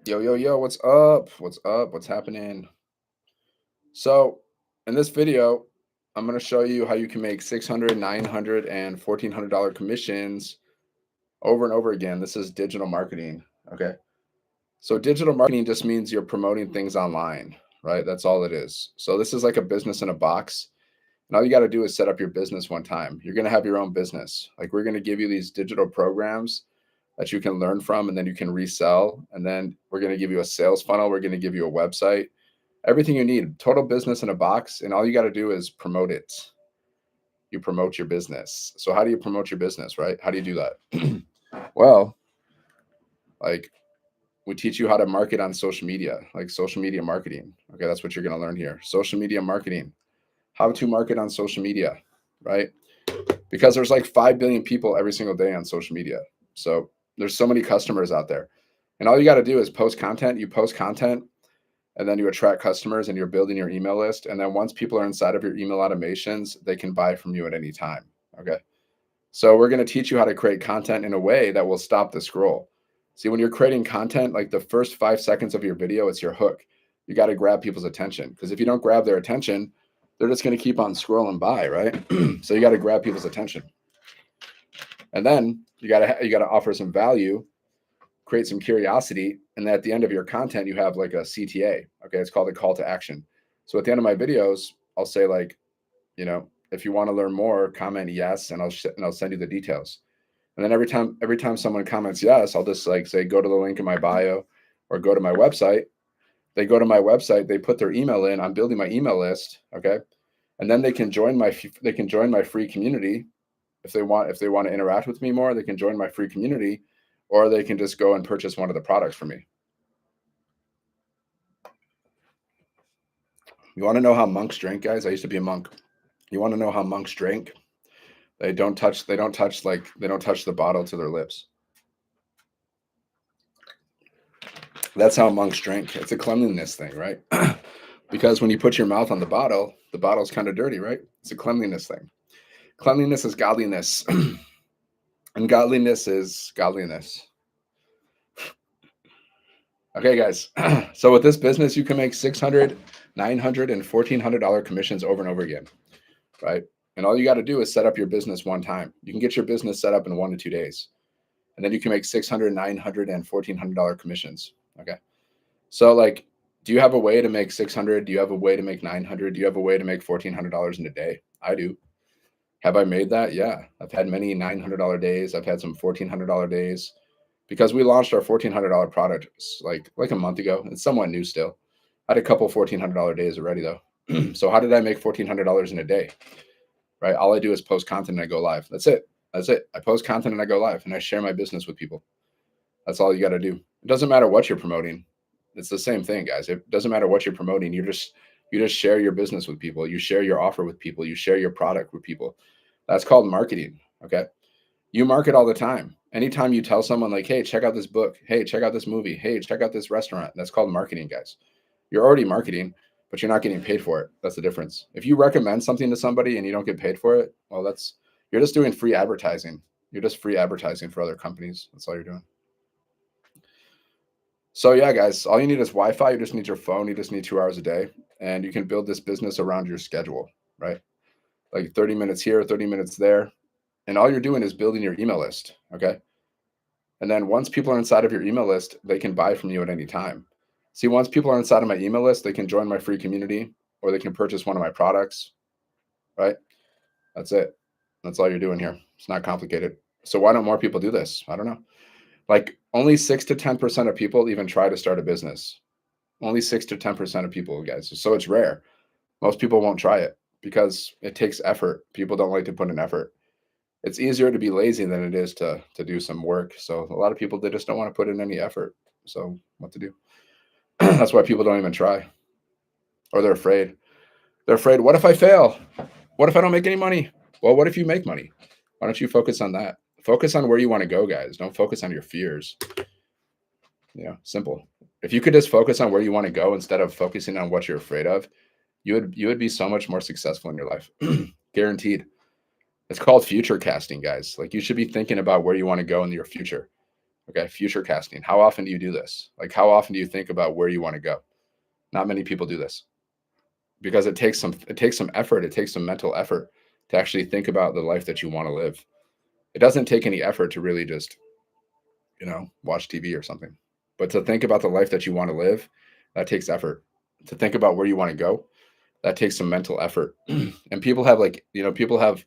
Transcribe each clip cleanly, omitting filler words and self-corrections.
Yo, yo, yo, what's up? What's up? What's happening? So, in this video, I'm going to show you how you can make 600, 900, and $1,400 commissions over and over again. This is digital marketing. Okay. So, digital marketing just means you're promoting things online, right? That's all it is. So, this is like a business in a box. And all you got to do is set up your business one time. You're going to have your own business. Like, we're going to give you these digital programs that you can learn from and then you can resell. And then we're going to give you a sales funnel. We're going to give you a website, everything you need, total business in a box. And all you got to do is promote it. You promote your business. So, how do you promote your business, right? How do you do that? Well, like we teach you how to market on social media, like social media marketing. Okay, that's what you're going to learn here. Social media marketing, how to market on social media, right? Because there's like 5 billion people every single day on social media. So there's so many customers out there. And all you got to do is post content. You post content and then you attract customers and you're building your email list. And then once people are inside of your email automations, they can buy from you at any time. Okay. So we're going to teach you how to create content in a way that will stop the scroll. See, when you're creating content, like the first 5 seconds of your video, it's your hook. You got to grab people's attention because if you don't grab their attention, they're just going to keep on scrolling by, right? So you got to grab people's attention, and then you got to offer some value, create some curiosity, and then at the end of your content, you have like a CTA. Okay, it's called a call to action. So at the end of my videos, I'll say like, if you want to learn more, comment yes, and I'll send you the details. And then every time someone comments yes, I'll just like say go to the link in my bio or go to my website. They go to my website, they put their email in. I'm building my email list, okay? And then they can join my free community if they want to interact with me more. They can join my free community, or they can just go and purchase one of the products from me. You want to know how monks drink, guys? I used to be a monk. You want to know how monks drink? They don't touch the bottle to their lips. That's how monks drink. It's a cleanliness thing, right? Because when you put your mouth on the bottle's kind of dirty, right? It's a cleanliness thing. Cleanliness is godliness, and godliness is godliness. Okay, guys. So with this business, you can make 600, 900, and $1,400 commissions over and over again, right? And all you got to do is set up your business one time. You can get your business set up in 1 to 2 days, and then you can make 600, 900, and $1,400 commissions. Okay. So like, do you have a way to make 600? Do you have a way to make 900? Do you have a way to make $1,400 in a day? I do. Have I made that? Yeah. I've had many $900 days. I've had some $1,400 days because we launched our $1,400 product like a month ago. It's somewhat new still. I had a couple $1,400 days already though. So how did I make $1,400 in a day? Right? All I do is post content and I go live. That's it. That's it. I post content and I go live and I share my business with people. That's all you got to do. It doesn't matter what you're promoting. It's the same thing, guys. It doesn't matter what you're promoting. You just share your business with people. You share your offer with people. You share your product with people. That's called marketing. Okay. You market all the time. Anytime you tell someone like, hey, check out this book. Hey, check out this movie. Hey, check out this restaurant. That's called marketing, guys. You're already marketing, but you're not getting paid for it. That's the difference. If you recommend something to somebody and you don't get paid for it, well, you're just doing free advertising. You're just free advertising for other companies. That's all you're doing. So yeah, guys, all you need is Wi-Fi. You just need your phone. You just need 2 hours a day, and you can build this business around your schedule, right? Like 30 minutes here, 30 minutes there, and all you're doing is building your email list, okay? And then once people are inside of your email list, they can buy from you at any time. See, once people are inside of my email list, they can join my free community or they can purchase one of my products, right? That's it. That's all you're doing here. It's not complicated. So why don't more people do this? I don't know. Like only 6 to 10% of people even try to start a business. Only 6 to 10% of people, guys. So it's rare. Most people won't try it because it takes effort. People don't like to put in effort. It's easier to be lazy than it is to do some work. So a lot of people, they just don't want to put in any effort. So what to do? That's why people don't even try, or they're afraid. They're afraid. What if I fail? What if I don't make any money? Well, what if you make money? Why don't you focus on that? Focus on where you want to go, guys. Don't focus on your fears. Simple. If you could just focus on where you want to go instead of focusing on what you're afraid of, you would be so much more successful in your life. Guaranteed. It's called future casting, guys. Like you should be thinking about where you want to go in your future. Okay, future casting. How often do you do this? Like, how often do you think about where you want to go? Not many people do this because it takes some effort. It takes some mental effort to actually think about the life that you want to live. It doesn't take any effort to really just watch TV or something, but to think about the life that you want to live, that takes effort. To think about where you want to go, that takes some mental effort. And people have people have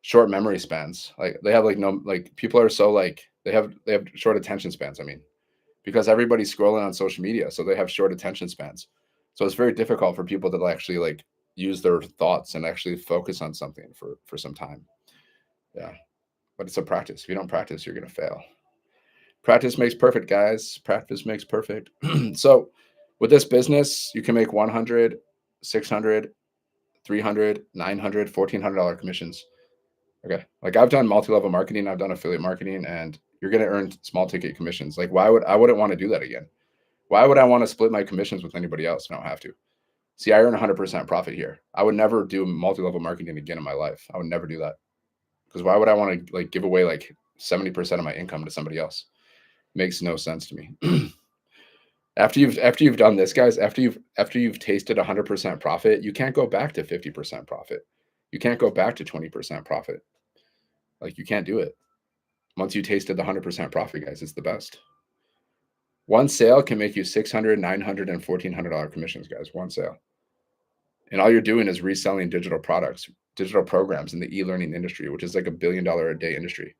short memory spans. Like they have like no like people are so like they have short attention spans. I mean, because everybody's scrolling on social media, so they have short attention spans. So it's very difficult for people to actually like use their thoughts and actually focus on something for some time. Yeah, but it's a practice. If you don't practice, you're gonna fail. Practice makes perfect, guys. Practice makes perfect. So with this business, you can make 100, 600, 300, 900, $1,400 commissions. Okay. Like I've done multi-level marketing, I've done affiliate marketing, and you're going to earn small ticket commissions. Like I wouldn't want to do that again. Why would I want to split my commissions with anybody else? I don't have to. See, I earn 100% profit here. I would never do multi-level marketing again in my life. I would never do that. Because why would I want to like give away like 70% of my income to somebody else? Makes no sense to me. After you've done this, guys, after you've tasted 100% profit, you can't go back to 50% profit. You can't go back to 20% profit. Like you can't do it. Once you tasted the 100% profit, guys, it's the best. One sale can make you 600, 900, and $1,400 commissions, guys. One sale. And all you're doing is reselling digital products, digital programs in the e-learning industry, which is like $1 billion a day industry.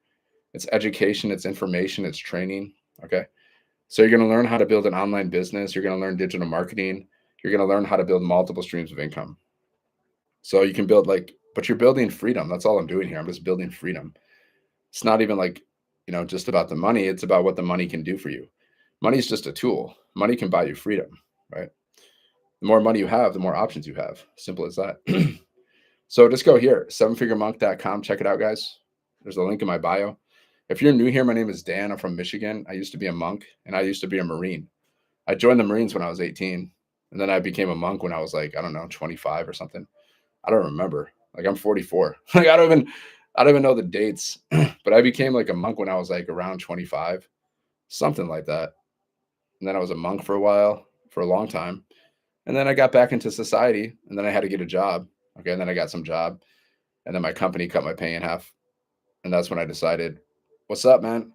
It's education, it's information, it's training. Okay. So you're going to learn how to build an online business. You're going to learn digital marketing. You're going to learn how to build multiple streams of income. So you can build but you're building freedom. That's all I'm doing here. I'm just building freedom. It's not even like, just about the money. It's about what the money can do for you. Money is just a tool. Money can buy you freedom, right? The more money you have, the more options you have. Simple as that. So just go here, sevenfiguremonk.com. Check it out, guys. There's a link in my bio. If you're new here, my name is Dan. I'm from Michigan. I used to be a monk and I used to be a Marine. I joined the Marines when I was 18. And then I became a monk when I was like, I don't know, 25 or something. I don't remember. Like I'm 44. Like I don't even know the dates. But I became like a monk when I was like around 25, something like that. And then I was a monk for a while, for a long time. And then I got back into society and then I had to get a job. Okay. And then I got some job and then my company cut my pay in half. And that's when I decided, what's up, man?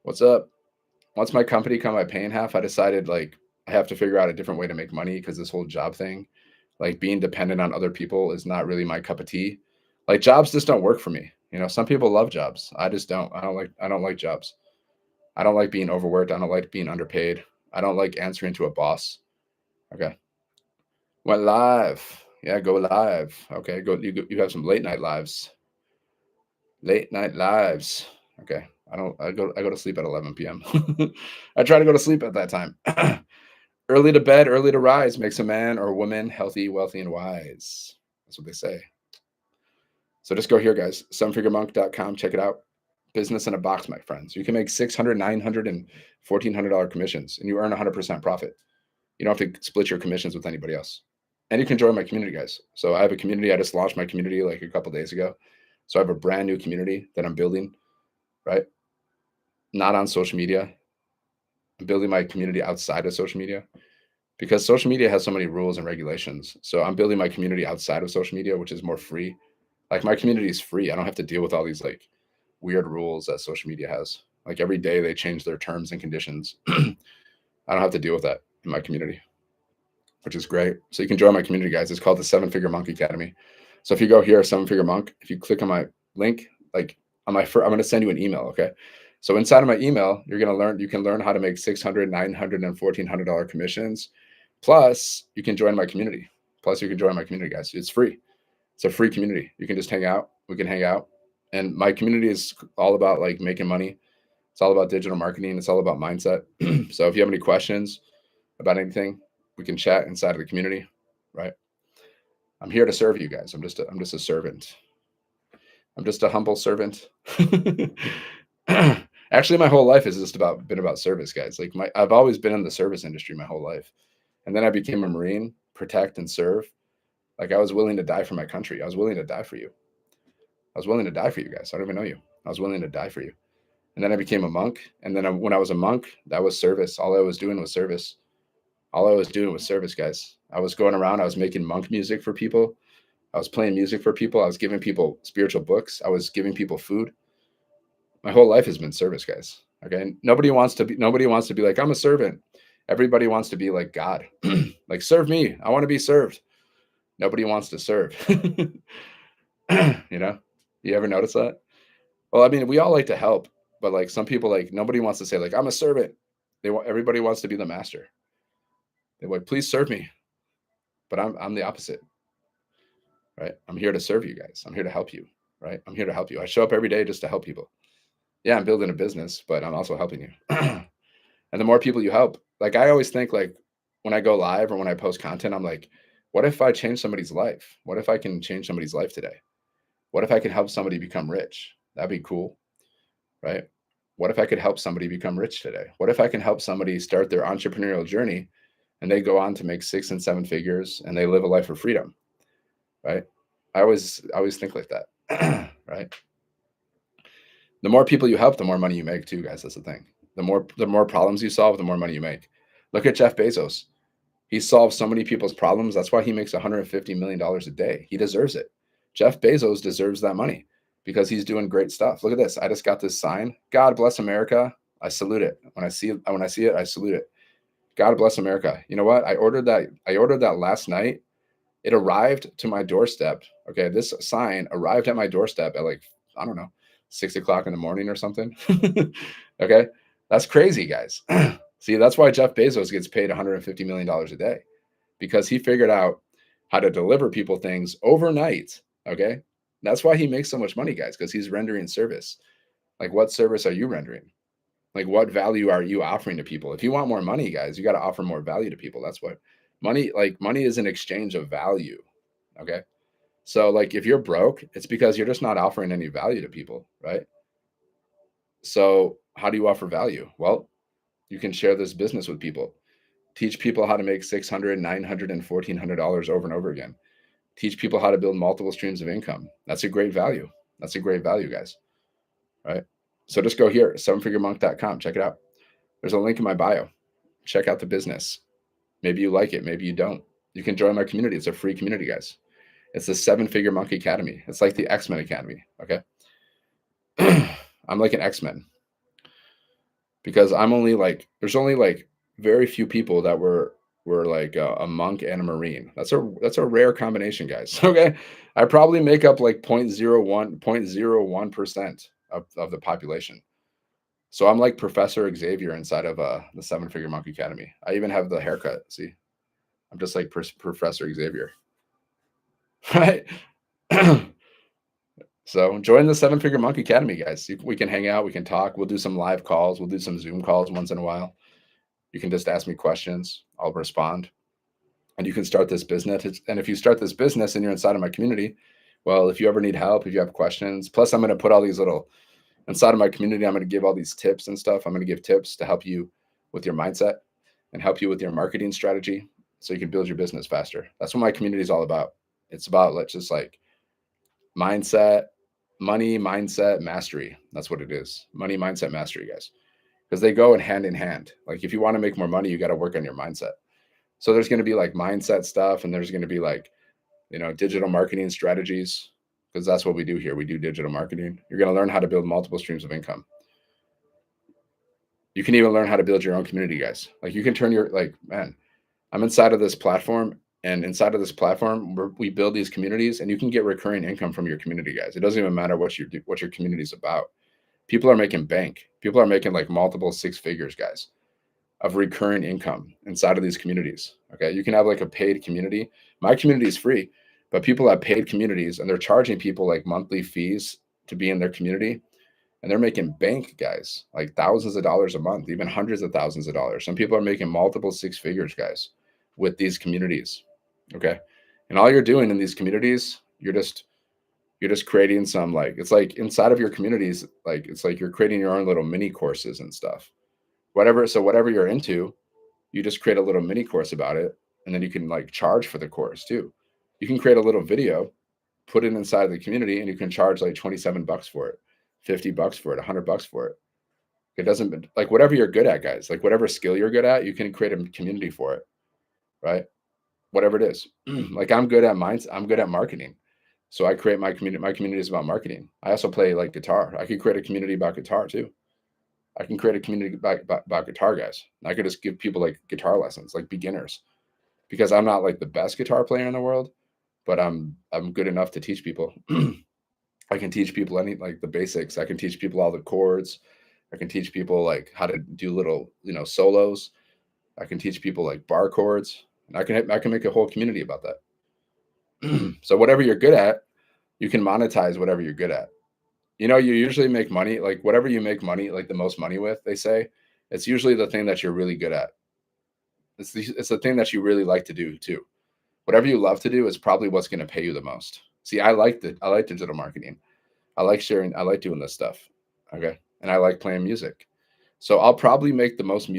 What's up? Once my company cut my pay in half, I decided like I have to figure out a different way to make money because this whole job thing, like being dependent on other people is not really my cup of tea. Like jobs just don't work for me. Some people love jobs. I just don't. I don't like jobs. I don't like being overworked. I don't like being underpaid. I don't like answering to a boss. Okay. Went live. Yeah, go live. Okay, you have some late night lives. Late night lives. Okay. I go to sleep at 11 p.m. I try to go to sleep at that time. Early to bed, early to rise makes a man or a woman healthy, wealthy, and wise. That's what they say. So just go here, guys. Sevenfiguremonk.com. Check it out. Business in a box, my friends. You can make 600, 900, and $1,400 commissions, and you earn 100% profit. You don't have to split your commissions with anybody else. And you can join my community, guys. So I have a community. I just launched my community like a couple days ago. So I have a brand new community that I'm building, right? Not on social media. I'm building my community outside of social media because social media has so many rules and regulations. So I'm building my community outside of social media, which is more free. Like my community is free. I don't have to deal with all these like weird rules that social media has. Like every day they change their terms and conditions. I don't have to deal with that in my community, which is great. So you can join my community, guys. It's called the Seven Figure Monk Academy. So if you go here, Seven Figure Monk, if you click on my link, like I'm going to send you an email. Okay. So inside of my email, you can learn how to make 600, 900, and $1,400 commissions. Plus you can join my community. Guys. It's free. It's a free community. You can just hang out. We can hang out. And my community is all about like making money. It's all about digital marketing. It's all about mindset. So if you have any questions about anything, we can chat inside of the community, right? I'm here to serve you guys. I'm just a servant. I'm just a humble servant. Actually, my whole life has been about service, guys. Like I've always been in the service industry my whole life. And then I became a Marine, protect and serve. Like I was willing to die for my country. I was willing to die for you. I was willing to die for you guys. I don't even know you. I was willing to die for you. And then I became a monk. And then when I was a monk, that was service. All I was doing was service. All I was doing was service, guys. I was going around, I was making monk music for people. I was playing music for people. I was giving people spiritual books. I was giving people food. My whole life has been service, guys. Okay. And nobody wants to be like, I'm a servant. Everybody wants to be like God. Like, serve me. I want to be served. Nobody wants to serve. You know? You ever notice that? Well, I mean, we all like to help, but like some people, like nobody wants to say, like, I'm a servant. Everybody wants to be the master. They're like, please serve me. But I'm the opposite, right? I'm here to serve you guys. I'm here to help you, right? I'm here to help you. I show up every day just to help people. Yeah, I'm building a business, but I'm also helping you. And the more people you help, like I always think, like when I go live or when I post content, I'm like, what if I change somebody's life? What if I can change somebody's life today? What if I can help somebody become rich? That'd be cool, right? What if I could help somebody become rich today? What if I can help somebody start their entrepreneurial journey and they go on to make 6 and 7 figures and they live a life of freedom, right? I always think like that, right? The more people you help, the more money you make too, guys. That's the thing. The more problems you solve, the more money you make. Look at Jeff Bezos. He solves so many people's problems. That's why he makes $150 million a day. He deserves it. Jeff Bezos deserves that money because he's doing great stuff. Look at this. I just got this sign. God bless America. I salute it. When I see it, I salute it. God bless America. You know what? I ordered that last night. It arrived to my doorstep. Okay, this sign arrived at my doorstep at like, I don't know, 6 o'clock in the morning or something. Okay, that's crazy, guys. See, that's why Jeff Bezos gets paid $150 million a day, because he figured out how to deliver people things overnight. Okay, that's why he makes so much money, guys, because he's rendering service. Like, what service are you rendering? Like, what value are you offering to people? If you want more money, guys, you got to offer more value to people. That's what money is an exchange of value. Okay. So, like, if you're broke, it's because you're just not offering any value to people, right? So, how do you offer value? Well, you can share this business with people. Teach people how to make 600, 900, and $1,400 over and over again. Teach people how to build multiple streams of income. That's a great value. That's a great value, guys. Right? So just go here, sevenfiguremonk.com. Check it out. There's a link in my bio. Check out the business. Maybe you like it. Maybe you don't. You can join my community. It's a free community, guys. It's the 7-Figure Monk Academy. It's like the X-Men Academy. Okay. I'm like an X-Men, because there's only like very few people that were like a monk and a marine. That's a rare combination, guys. Okay. I probably make up like 0.01% of the population. So I'm like Professor Xavier inside of the 7-Figure Monk Academy. I even have the haircut. See, I'm just like Professor Xavier. Right. So join the 7-Figure Monk Academy, guys. We can hang out. We can talk. We'll do some live calls. We'll do some Zoom calls once in a while. You can just ask me questions. I'll respond. And you can start this business. And if you start this business and you're inside of my community, well, if you ever need help, if you have questions, plus I'm going to put all these little inside of my community, I'm going to give all these tips and stuff. I'm going to give tips to help you with your mindset and help you with your marketing strategy so you can build your business faster. That's what my community is all about. It's about, let's just like mindset, money, mindset, mastery. That's what it is. Money, mindset, mastery, guys. Because they go in hand. Like, if you want to make more money, you got to work on your mindset. So there's going to be like mindset stuff, and there's going to be like, digital marketing strategies, because that's what we do here. We do digital marketing. You're going to learn how to build multiple streams of income. You can even learn how to build your own community, guys. Like, you can turn man, I'm inside of this platform, and inside of this platform, we build these communities, and you can get recurring income from your community, guys. It doesn't even matter what your community is about. People are making bank. People are making like multiple 6 figures, guys, of recurring income inside of these communities. Okay. You can have like a paid community. My community is free, but people have paid communities, and they're charging people like monthly fees to be in their community. And they're making bank, guys, like thousands of dollars a month, even hundreds of thousands of dollars. Some people are making multiple 6 figures, guys, with these communities. Okay. And all you're doing in these communities, you're just creating some, like, it's like inside of your communities, like it's like you're creating your own little mini courses and stuff. Whatever you're into, you just create a little mini course about it, and then you can like charge for the course too. You can create a little video, put it inside of the community, and you can charge like $27 for it, $50 for it, $100 for it. It doesn't like whatever you're good at, guys, like whatever skill you're good at, you can create a community for it, right? Whatever it is. Like I'm good at marketing. So I create my community. My community is about marketing. I also play like guitar. I could create a community about guitar too. I can create a community about guitar guys. I could just give people like guitar lessons, like beginners, because I'm not like the best guitar player in the world, but I'm good enough to teach people. I can teach people any like the basics. I can teach people all the chords. I can teach people like how to do little, solos. I can teach people like bar chords. And I can make a whole community about that. So whatever you're good at, you can monetize whatever you're good at. You usually make money, like whatever you make money, like the most money with, they say, it's usually the thing that you're really good at. It's the thing that you really like to do too. Whatever you love to do is probably what's going to pay you the most. See, I like digital marketing. I like sharing, I like doing this stuff. Okay. And I like playing music. So I'll probably make the most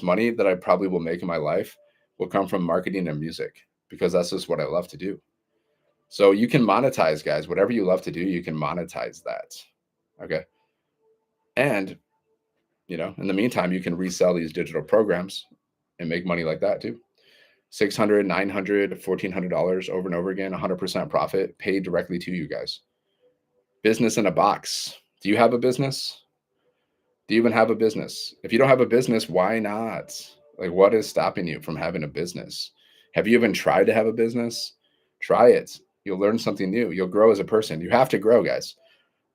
money that I probably will make in my life will come from marketing and music because that's just what I love to do. So you can monetize, guys. Whatever you love to do, you can monetize that. Okay. And, in the meantime, you can resell these digital programs and make money like that too. 600, 900, $1,400 over and over again, 100% profit paid directly to you guys. Business in a box. Do you have a business? Do you even have a business? If you don't have a business, why not? Like, what is stopping you from having a business? Have you even tried to have a business? Try it. You'll learn something new. You'll grow as a person. You have to grow, guys.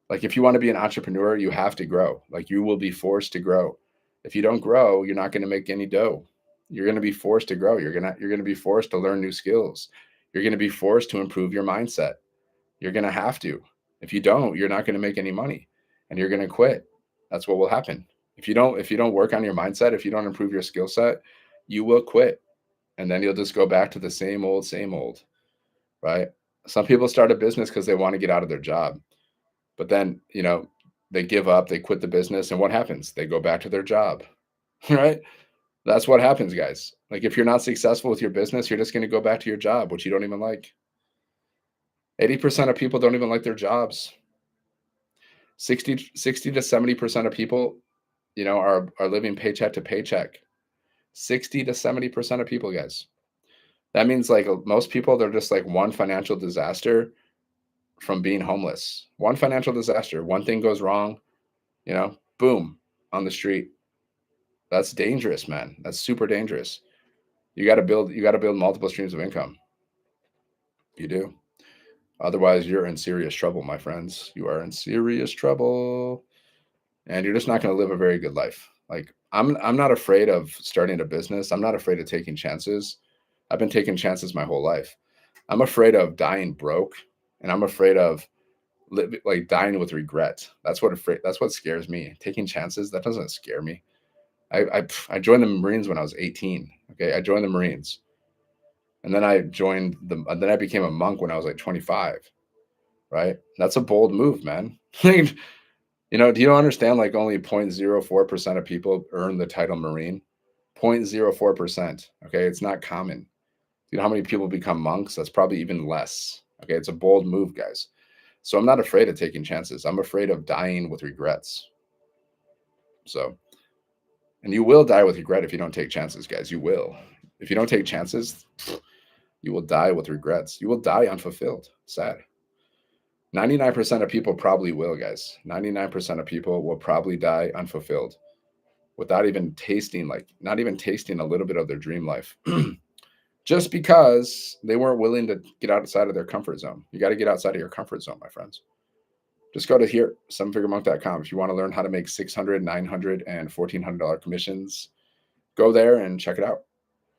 Like, if you want to be an entrepreneur, you have to grow. Like, you will be forced to grow. If you don't grow, you're not going to make any dough. You're going to be forced to grow. You're going to be forced to learn new skills. You're going to be forced to improve your mindset. You're going to have to. If you don't, you're not going to make any money and you're going to quit. That's what will happen. If you don't work on your mindset, if you don't improve your skill set, you will quit. And then you'll just go back to the same old, right? Some people start a business because they want to get out of their job. But then, they give up, they quit the business, and what happens? They go back to their job, right? That's what happens, guys. Like if you're not successful with your business, you're just going to go back to your job, which you don't even like. 80% of people don't even like their jobs. 60 to 70% of people, are living paycheck to paycheck. 60 to 70% of people, guys. That means like most people, they're just like one financial disaster from being homeless. One financial disaster. One thing goes wrong, boom, on the street. That's dangerous, man. That's super dangerous. You got to build multiple streams of income. You do. Otherwise, you're in serious trouble, my friends. You are in serious trouble. And you're just not going to live a very good life. Like I'm not afraid of starting a business. I'm not afraid of taking chances. I've been taking chances my whole life. I'm afraid of dying broke, and I'm afraid of like dying with regret. That's what scares me. Taking chances, that doesn't scare me. I joined the Marines when I was 18. Okay, I joined the Marines, and then I became a monk when I was like 25. Right? That's a bold move, man. Do you understand? Like only 0.04% of people earn the title Marine. 0.04%. Okay, it's not common. You know how many people become monks? That's probably even less. Okay, it's a bold move, guys. So I'm not afraid of taking chances. I'm afraid of dying with regrets. So, and you will die with regret if you don't take chances, guys. You will. If you don't take chances, you will die with regrets. You will die unfulfilled. Sad. 99% of people probably will, guys. 99% of people will probably die unfulfilled without even tasting, like, not even tasting a little bit of their dream life. Just because they weren't willing to get outside of their comfort zone. You got to get outside of your comfort zone, my friends. Just go to here, sevenfiguremonk.com. If you want to learn how to make $600, $900, and $1,400 commissions, go there and check it out.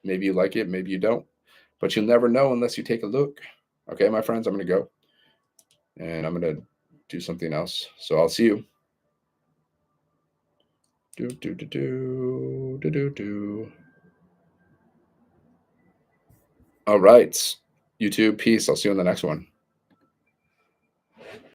Maybe you like it, maybe you don't, but you'll never know unless you take a look. Okay, my friends, I'm going to go and I'm going to do something else. So I'll see you. All right, YouTube, peace. I'll see you in the next one.